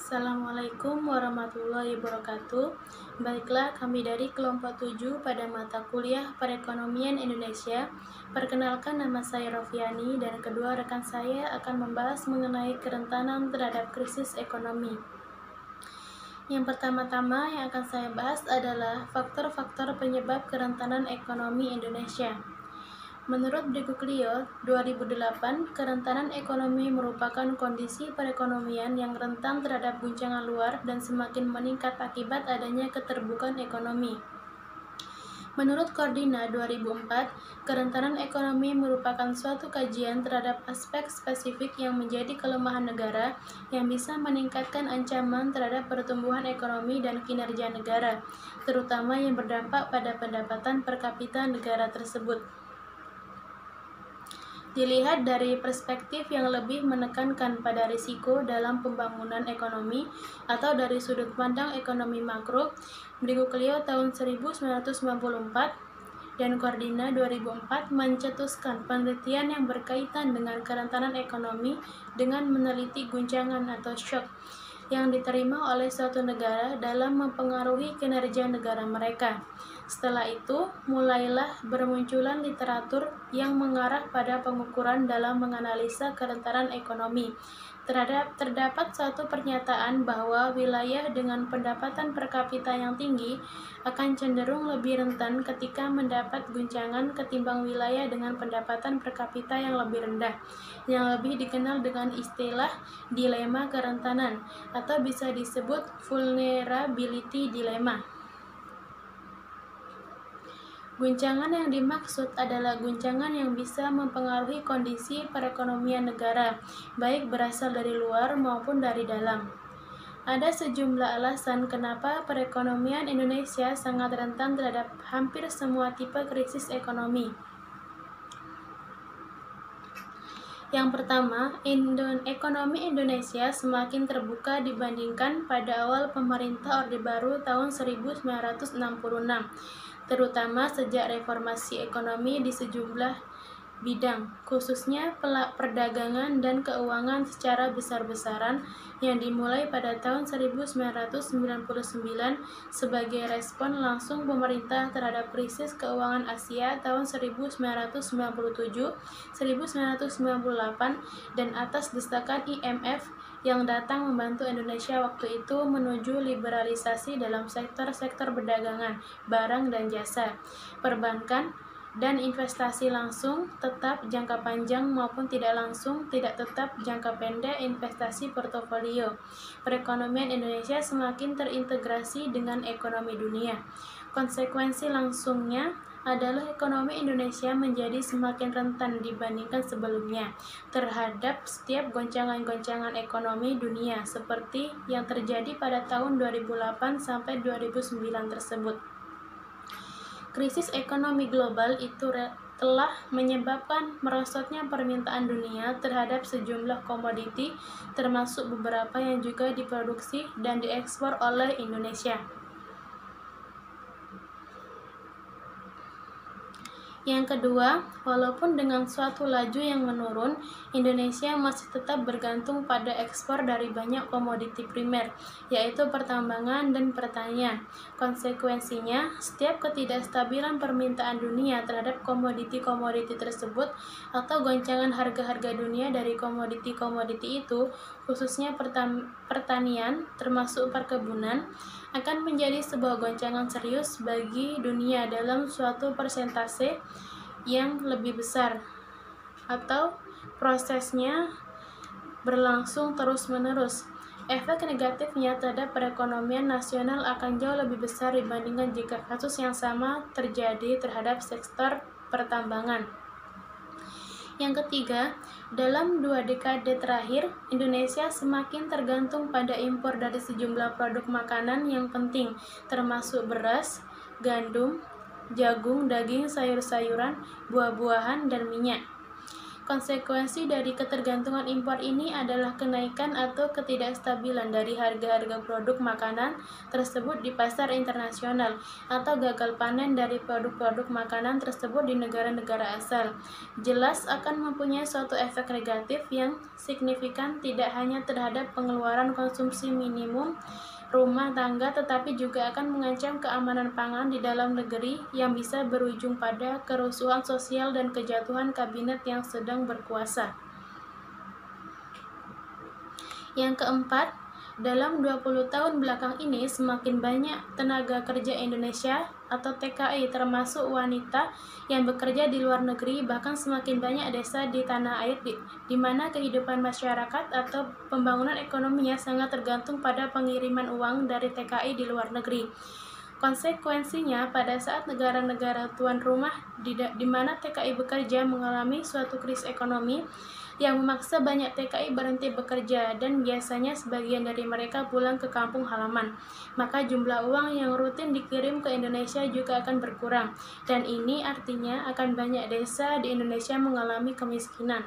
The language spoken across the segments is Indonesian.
Assalamualaikum warahmatullahi wabarakatuh. Baiklah, kami dari kelompok 7 pada mata kuliah Perekonomian Indonesia. Perkenalkan, nama saya Rofiani dan kedua rekan saya akan membahas mengenai kerentanan terhadap krisis ekonomi. Yang pertama-tama yang akan saya bahas adalah faktor-faktor penyebab kerentanan ekonomi Indonesia. Menurut Briguglio 2008, kerentanan ekonomi merupakan kondisi perekonomian yang rentan terhadap guncangan luar dan semakin meningkat akibat adanya keterbukaan ekonomi. Menurut Cordina 2004, kerentanan ekonomi merupakan suatu kajian terhadap aspek spesifik yang menjadi kelemahan negara yang bisa meningkatkan ancaman terhadap pertumbuhan ekonomi dan kinerja negara, terutama yang berdampak pada pendapatan per kapita negara tersebut. Dilihat dari perspektif yang lebih menekankan pada risiko dalam pembangunan ekonomi atau dari sudut pandang ekonomi makro, Briguglio tahun 1994 dan Cordina 2004 mencetuskan penelitian yang berkaitan dengan kerentanan ekonomi dengan meneliti guncangan atau shock yang diterima oleh suatu negara dalam mempengaruhi kinerja negara mereka. Setelah itu, mulailah bermunculan literatur yang mengarah pada pengukuran dalam menganalisa kerentanan ekonomi. Terdapat suatu pernyataan bahwa wilayah dengan pendapatan per kapita yang tinggi akan cenderung lebih rentan ketika mendapat guncangan ketimbang wilayah dengan pendapatan per kapita yang lebih rendah, yang lebih dikenal dengan istilah dilema kerentanan, atau bisa disebut vulnerability dilemma. Guncangan yang dimaksud adalah guncangan yang bisa mempengaruhi kondisi perekonomian negara, baik berasal dari luar maupun dari dalam. Ada sejumlah alasan kenapa perekonomian Indonesia sangat rentan terhadap hampir semua tipe krisis ekonomi. Yang pertama, ekonomi Indonesia semakin terbuka dibandingkan pada awal pemerintah Orde Baru tahun 1966, terutama sejak reformasi ekonomi di sejumlah bidang, khususnya perdagangan dan keuangan secara besar-besaran yang dimulai pada tahun 1999 sebagai respon langsung pemerintah terhadap krisis keuangan Asia tahun 1997-1998 dan atas desakan IMF yang datang membantu Indonesia waktu itu menuju liberalisasi dalam sektor-sektor perdagangan, barang dan jasa, perbankan, dan investasi langsung, tetap jangka panjang maupun tidak langsung, tidak tetap jangka pendek, investasi portofolio. Perekonomian Indonesia semakin terintegrasi dengan ekonomi dunia. Konsekuensi langsungnya adalah ekonomi Indonesia menjadi semakin rentan dibandingkan sebelumnya terhadap setiap goncangan-goncangan ekonomi dunia seperti yang terjadi pada tahun 2008 sampai 2009 tersebut. Krisis ekonomi global itu telah menyebabkan merosotnya permintaan dunia terhadap sejumlah komoditi, termasuk beberapa yang juga diproduksi dan diekspor oleh Indonesia. Yang kedua, walaupun dengan suatu laju yang menurun, Indonesia masih tetap bergantung pada ekspor dari banyak komoditi primer, yaitu pertambangan dan pertanian. Konsekuensinya, setiap ketidakstabilan permintaan dunia terhadap komoditi-komoditi tersebut atau goncangan harga-harga dunia dari komoditi-komoditi itu, khususnya pertanian, termasuk perkebunan, akan menjadi sebuah goncangan serius bagi dunia dalam suatu persentase yang lebih besar, atau prosesnya berlangsung terus-menerus. Efek negatifnya terhadap perekonomian nasional akan jauh lebih besar dibandingkan jika kasus yang sama terjadi terhadap sektor pertambangan. Yang ketiga, dalam 2 dekade terakhir, Indonesia semakin tergantung pada impor dari sejumlah produk makanan yang penting, termasuk beras, gandum, jagung, daging, sayur-sayuran, buah-buahan, dan minyak. Konsekuensi dari ketergantungan impor ini adalah kenaikan atau ketidakstabilan dari harga-harga produk makanan tersebut di pasar internasional, atau gagal panen dari produk-produk makanan tersebut di negara-negara asal. Jelas akan mempunyai suatu efek negatif yang signifikan tidak hanya terhadap pengeluaran konsumsi minimum rumah tangga, tetapi juga akan mengancam keamanan pangan di dalam negeri yang bisa berujung pada kerusuhan sosial dan kejatuhan kabinet yang sedang berkuasa. Yang keempat, dalam 20 tahun belakang ini semakin banyak tenaga kerja Indonesia atau TKI termasuk wanita yang bekerja di luar negeri, bahkan semakin banyak desa di tanah air di mana kehidupan masyarakat atau pembangunan ekonominya sangat tergantung pada pengiriman uang dari TKI di luar negeri. Konsekuensinya, pada saat negara-negara tuan rumah di mana TKI bekerja mengalami suatu krisis ekonomi yang memaksa banyak TKI berhenti bekerja dan biasanya sebagian dari mereka pulang ke kampung halaman, maka jumlah uang yang rutin dikirim ke Indonesia juga akan berkurang, dan ini artinya akan banyak desa di Indonesia mengalami kemiskinan.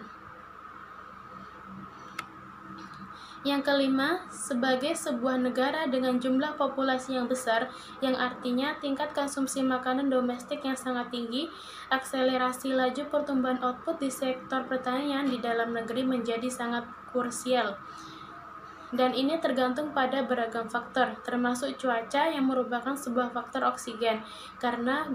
Yang kelima, sebagai sebuah negara dengan jumlah populasi yang besar, yang artinya tingkat konsumsi makanan domestik yang sangat tinggi, akselerasi laju pertumbuhan output di sektor pertanian di dalam negeri menjadi sangat krusial. Dan ini tergantung pada beragam faktor, termasuk cuaca yang merupakan sebuah faktor oksigen, karena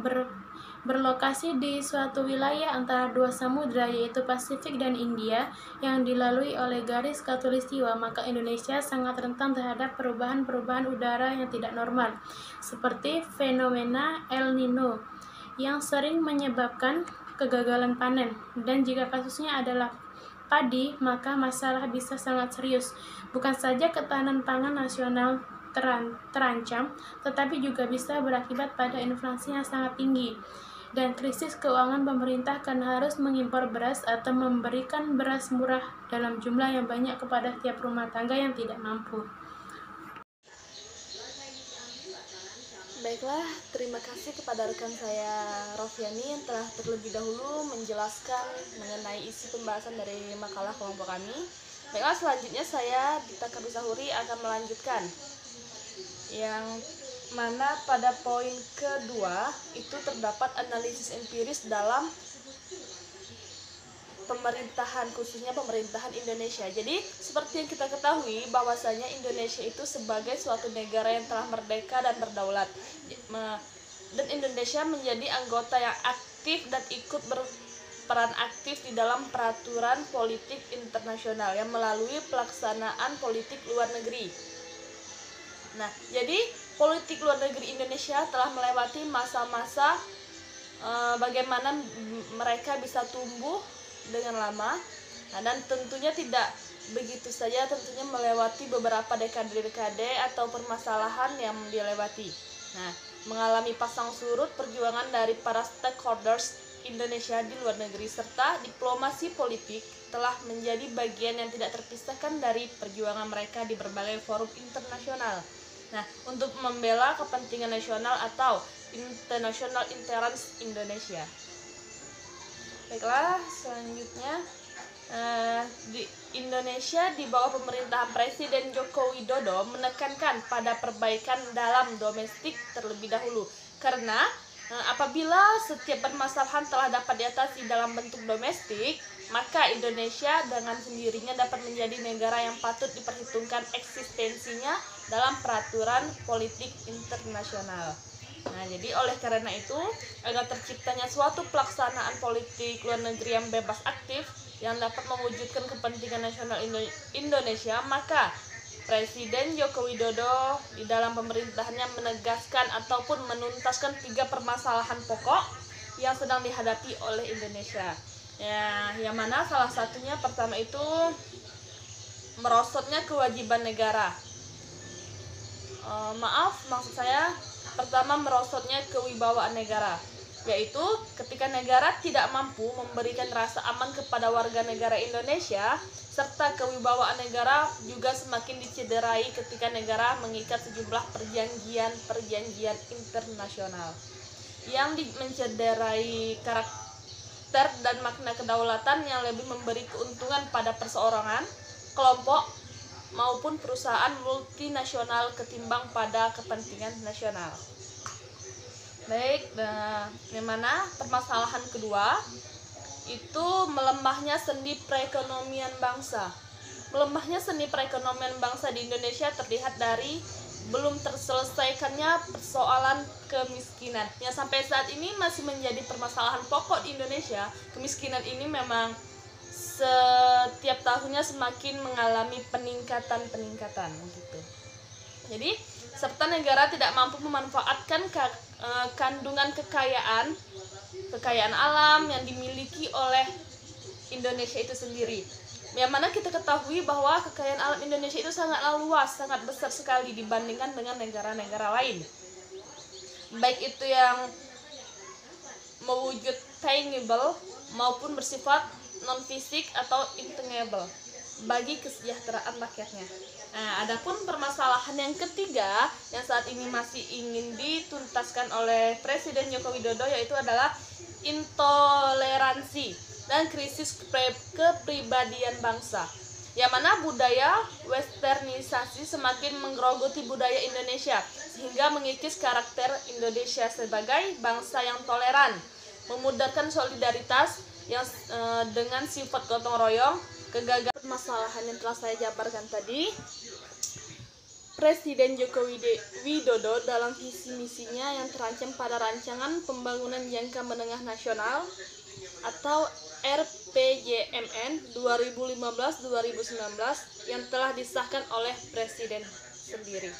berlokasi di suatu wilayah antara dua samudra yaitu Pasifik dan India yang dilalui oleh garis khatulistiwa, maka Indonesia sangat rentan terhadap perubahan-perubahan udara yang tidak normal, seperti fenomena El Nino yang sering menyebabkan kegagalan panen, dan jika kasusnya adalah padi, maka masalah bisa sangat serius. Bukan saja ketahanan pangan nasional terancam, tetapi juga bisa berakibat pada inflasi yang sangat tinggi dan krisis keuangan pemerintah karena harus mengimpor beras atau memberikan beras murah dalam jumlah yang banyak kepada tiap rumah tangga yang tidak mampu. Baiklah, terima kasih kepada rekan saya Rofiani yang telah terlebih dahulu menjelaskan mengenai isi pembahasan dari makalah kelompok kami. Baiklah, selanjutnya saya Dita Kabisahuri akan melanjutkan yang mana pada poin kedua itu terdapat analisis empiris dalam pemerintahan, khususnya pemerintahan Indonesia. Jadi seperti yang kita ketahui bahwasanya Indonesia itu sebagai suatu negara yang telah merdeka dan berdaulat, dan Indonesia menjadi anggota yang aktif dan ikut berperan aktif di dalam peraturan politik internasional yang melalui pelaksanaan politik luar negeri. Nah, jadi politik luar negeri Indonesia telah melewati masa-masa bagaimana mereka bisa tumbuh dengan lama, dan tentunya tidak begitu saja, tentunya melewati beberapa dekade-dekade atau permasalahan yang dilewati. Nah, mengalami pasang surut perjuangan dari para stakeholders Indonesia di luar negeri serta diplomasi politik telah menjadi bagian yang tidak terpisahkan dari perjuangan mereka di berbagai forum internasional. Nah, untuk membela kepentingan nasional atau international interest Indonesia. Baiklah, selanjutnya di Indonesia di bawah pemerintahan Presiden Joko Widodo menekankan pada perbaikan dalam domestik terlebih dahulu, karena apabila setiap permasalahan telah dapat diatasi dalam bentuk domestik, maka Indonesia dengan sendirinya dapat menjadi negara yang patut diperhitungkan eksistensinya dalam peraturan politik internasional. Nah, jadi oleh karena itu, agar terciptanya suatu pelaksanaan politik luar negeri yang bebas aktif yang dapat mewujudkan kepentingan nasional Indonesia, maka Presiden Joko Widodo di dalam pemerintahannya menegaskan ataupun menuntaskan 3 permasalahan pokok yang sedang dihadapi oleh Indonesia. Ya, yang mana salah satunya pertama itu merosotnya kewajiban negara. Maksud saya pertama merosotnya kewibawaan negara, yaitu ketika negara tidak mampu memberikan rasa aman kepada warga negara Indonesia, serta kewibawaan negara juga semakin dicederai ketika negara mengikat sejumlah perjanjian internasional yang mencederai karakter dan makna kedaulatan yang lebih memberi keuntungan pada perseorangan, kelompok, maupun perusahaan multinasional ketimbang pada kepentingan nasional. Baik, yang mana permasalahan kedua itu melemahnya sendi perekonomian bangsa. Melemahnya seni perekonomian bangsa di Indonesia terlihat dari belum terselesaikannya persoalan kemiskinan yang sampai saat ini masih menjadi permasalahan pokok di Indonesia. Kemiskinan ini memang setiap tahunnya semakin mengalami peningkatan gitu. Jadi serta negara tidak mampu memanfaatkan kandungan kekayaan alam yang dimiliki oleh Indonesia itu sendiri. Yang mana kita ketahui bahwa kekayaan alam Indonesia itu sangatlah luas, sangat besar sekali dibandingkan dengan negara-negara lain. Baik itu yang mewujud tangible maupun bersifat non-fisik atau intangible bagi kesejahteraan rakyatnya. Nah, adapun permasalahan yang ketiga yang saat ini masih ingin dituntaskan oleh Presiden Joko Widodo yaitu adalah intoleransi dan krisis kepribadian bangsa, yang mana budaya westernisasi semakin menggerogoti budaya Indonesia sehingga mengikis karakter Indonesia sebagai bangsa yang toleran, memudarkan solidaritas yang dengan sifat gotong royong. Kegagalan permasalahan yang telah saya jabarkan tadi, Presiden Joko Widodo dalam visi misinya yang terancam pada rancangan pembangunan jangka menengah nasional atau RPJMN 2015-2019 yang telah disahkan oleh Presiden sendiri.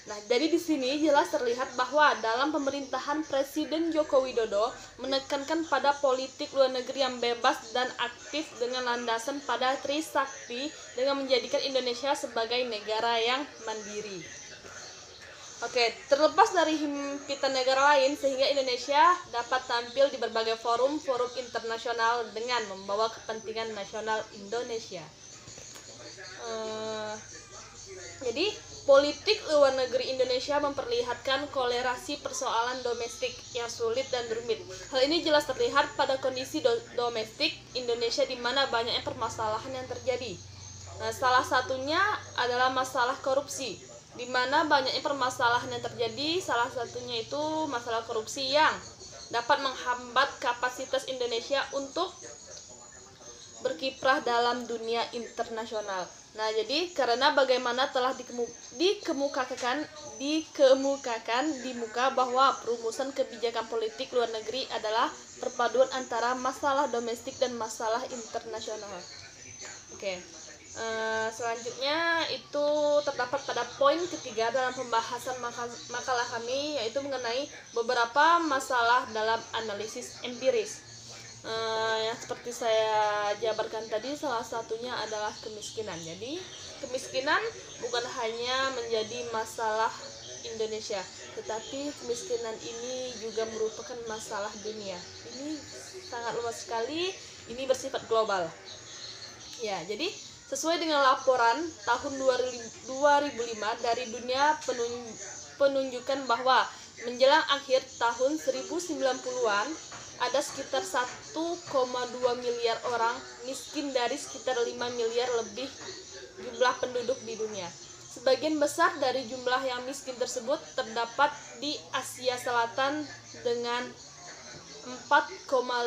Nah, jadi di sini jelas terlihat bahwa dalam pemerintahan Presiden Joko Widodo menekankan pada politik luar negeri yang bebas dan aktif dengan landasan pada Trisakti dengan menjadikan Indonesia sebagai negara yang mandiri. Oke, terlepas dari himpitan negara lain sehingga Indonesia dapat tampil di berbagai forum internasional dengan membawa kepentingan nasional Indonesia. Jadi politik luar negeri Indonesia memperlihatkan kolerasi persoalan domestik yang sulit dan rumit. Hal ini jelas terlihat pada kondisi domestik Indonesia di mana banyaknya permasalahan yang terjadi. Nah, salah satunya adalah masalah korupsi, di mana banyaknya permasalahan yang terjadi. Salah satunya itu masalah korupsi yang dapat menghambat kapasitas Indonesia untuk berkiprah dalam dunia internasional. Nah, jadi karena bagaimana telah dikemukakan di muka bahwa perumusan kebijakan politik luar negeri adalah perpaduan antara masalah domestik dan masalah internasional. Oke. Selanjutnya itu terdapat pada poin ketiga dalam pembahasan makalah kami, yaitu mengenai beberapa masalah dalam analisis empiris. Yang seperti saya jabarkan tadi, salah satunya adalah kemiskinan. Jadi kemiskinan bukan hanya menjadi masalah Indonesia, tetapi kemiskinan ini juga merupakan masalah dunia. Ini sangat luas sekali, ini bersifat global. Ya, jadi sesuai dengan laporan tahun 2005 dari dunia penunjukkan bahwa menjelang akhir tahun 1090-an ada sekitar 1,2 miliar orang miskin dari sekitar 5 miliar lebih jumlah penduduk di dunia. Sebagian besar dari jumlah yang miskin tersebut terdapat di Asia Selatan dengan 4,5%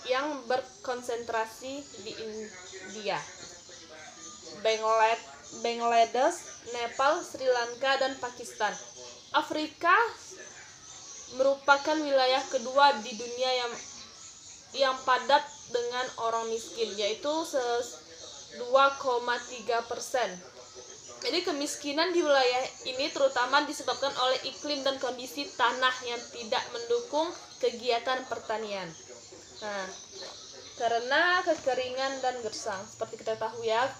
yang berkonsentrasi di India, Bangladesh, Nepal, Sri Lanka, dan Pakistan. Afrika merupakan wilayah kedua di dunia yang padat dengan orang miskin, yaitu 2,3%. Jadi kemiskinan di wilayah ini terutama disebabkan oleh iklim dan kondisi tanah yang tidak mendukung kegiatan pertanian. Nah, karena kekeringan dan gersang, seperti kita tahu ya,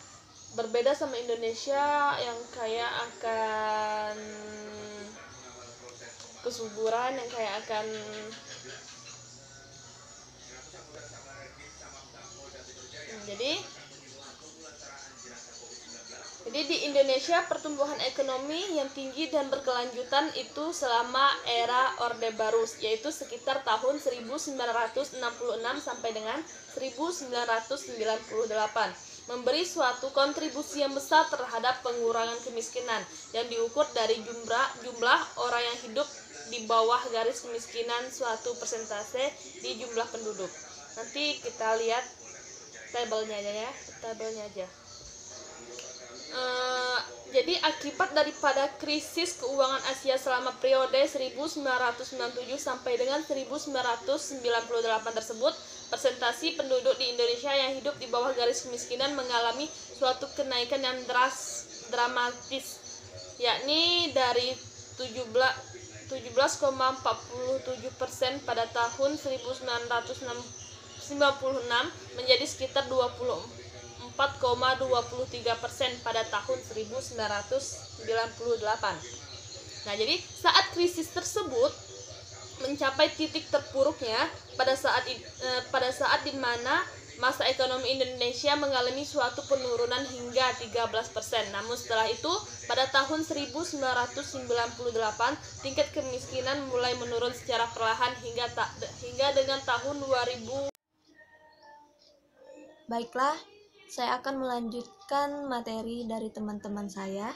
berbeda sama Indonesia yang kaya akan kesuburan, yang kaya akan jadi Jadi di Indonesia pertumbuhan ekonomi yang tinggi dan berkelanjutan itu selama era Orde Baru, yaitu sekitar tahun 1966 sampai dengan 1998, memberi suatu kontribusi yang besar terhadap pengurangan kemiskinan yang diukur dari jumlah orang yang hidup di bawah garis kemiskinan suatu persentase di jumlah penduduk. Nanti kita lihat tabelnya aja. Jadi akibat daripada krisis keuangan Asia selama periode 1997 sampai dengan 1998 tersebut, persentase penduduk di Indonesia yang hidup di bawah garis kemiskinan mengalami suatu kenaikan yang dramatis, yakni dari 17,47% pada tahun 1996 menjadi sekitar 4,23% pada tahun 1998. Nah, jadi saat krisis tersebut mencapai titik terpuruknya pada saat di mana masa ekonomi Indonesia mengalami suatu penurunan hingga 13%. Namun setelah itu, pada tahun 1998, tingkat kemiskinan mulai menurun secara perlahan hingga dengan tahun 2000. Baiklah, saya akan melanjutkan materi dari teman-teman saya,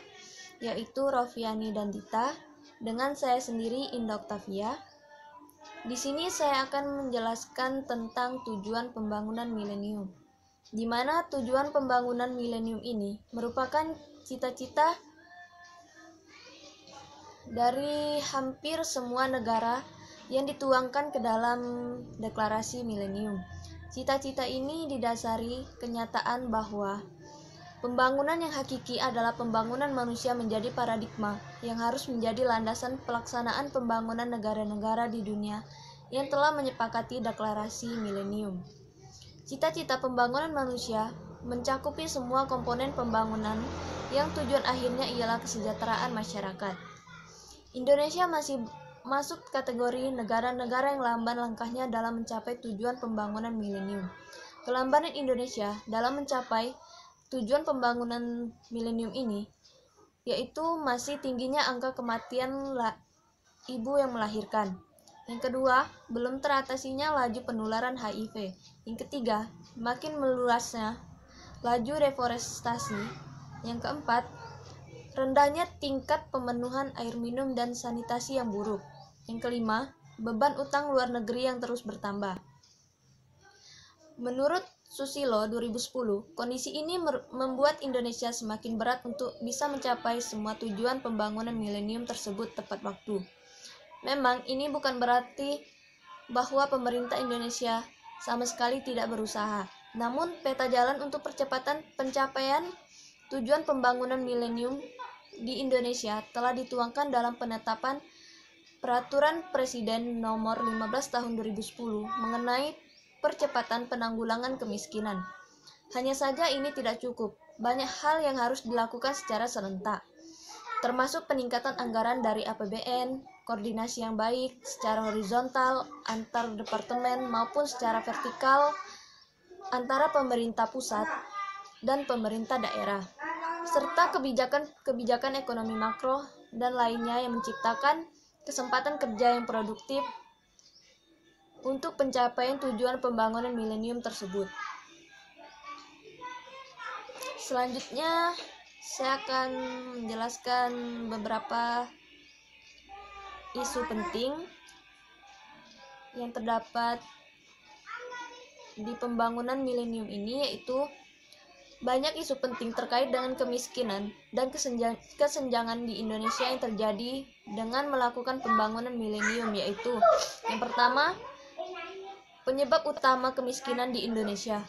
yaitu Rofiani dan Dita, dengan saya sendiri, Indah Oktavia. Di sini saya akan menjelaskan tentang tujuan pembangunan milenium, di mana tujuan pembangunan milenium ini merupakan cita-cita dari hampir semua negara yang dituangkan ke dalam deklarasi milenium. Cita-cita ini didasari kenyataan bahwa pembangunan yang hakiki adalah pembangunan manusia menjadi paradigma yang harus menjadi landasan pelaksanaan pembangunan negara-negara di dunia yang telah menyepakati deklarasi milenium. Cita-cita pembangunan manusia mencakupi semua komponen pembangunan yang tujuan akhirnya ialah kesejahteraan masyarakat. Indonesia masih masuk kategori negara-negara yang lamban langkahnya dalam mencapai tujuan pembangunan milenium. Kelambanan Indonesia dalam mencapai tujuan pembangunan milenium ini yaitu masih tingginya angka kematian ibu yang melahirkan. Yang kedua, belum teratasinya laju penularan HIV. Yang ketiga, makin meluasnya laju deforestasi. Yang keempat, rendahnya tingkat pemenuhan air minum dan sanitasi yang buruk. Yang kelima, beban utang luar negeri yang terus bertambah. Menurut Susilo 2010, kondisi ini membuat Indonesia semakin berat untuk bisa mencapai semua tujuan pembangunan milenium tersebut tepat waktu. Memang ini bukan berarti bahwa pemerintah Indonesia sama sekali tidak berusaha. Namun peta jalan untuk percepatan pencapaian tujuan pembangunan milenium di Indonesia telah dituangkan dalam penetapan Peraturan Presiden Nomor 15 Tahun 2010 mengenai percepatan penanggulangan kemiskinan. Hanya saja ini tidak cukup. Banyak hal yang harus dilakukan secara serentak, termasuk peningkatan anggaran dari APBN, koordinasi yang baik secara horizontal antar departemen maupun secara vertikal antara pemerintah pusat dan pemerintah daerah, serta kebijakan ekonomi makro dan lainnya yang menciptakan kesempatan kerja yang produktif untuk pencapaian tujuan pembangunan milenium tersebut. Selanjutnya, saya akan menjelaskan beberapa isu penting yang terdapat di pembangunan milenium ini, yaitu banyak isu penting terkait dengan kemiskinan dan kesenjangan di Indonesia yang terjadi dengan melakukan pembangunan milenium, yaitu yang pertama, penyebab utama kemiskinan di Indonesia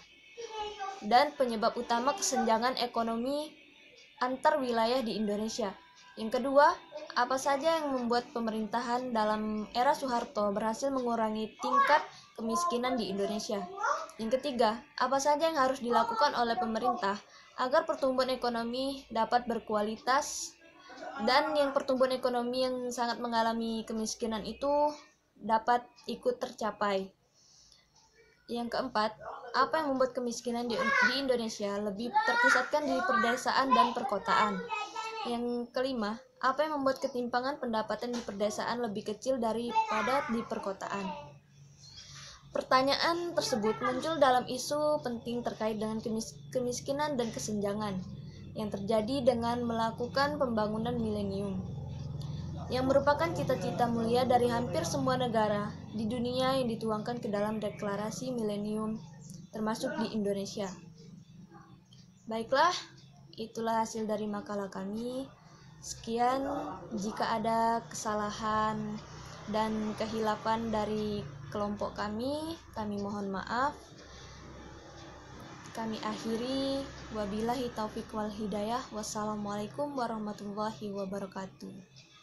dan penyebab utama kesenjangan ekonomi antar wilayah di Indonesia. Yang kedua, apa saja yang membuat pemerintahan dalam era Soeharto berhasil mengurangi tingkat kemiskinan di Indonesia. Yang ketiga, apa saja yang harus dilakukan oleh pemerintah agar pertumbuhan ekonomi dapat berkualitas dan yang pertumbuhan ekonomi yang sangat mengalami kemiskinan itu dapat ikut tercapai. Yang keempat, apa yang membuat kemiskinan di Indonesia lebih terpusatkan di pedesaan dan perkotaan? Yang kelima, apa yang membuat ketimpangan pendapatan di pedesaan lebih kecil daripada di perkotaan? Pertanyaan tersebut muncul dalam isu penting terkait dengan kemiskinan dan kesenjangan yang terjadi dengan melakukan pembangunan milenium, yang merupakan cita-cita mulia dari hampir semua negara di dunia yang dituangkan ke dalam deklarasi milenium, termasuk di Indonesia. Baiklah, itulah hasil dari makalah kami. Sekian, jika ada kesalahan dan kehilapan dari kelompok kami mohon maaf. Kami akhiri, wabillahi taufiq wal hidayah. Wassalamualaikum warahmatullahi wabarakatuh.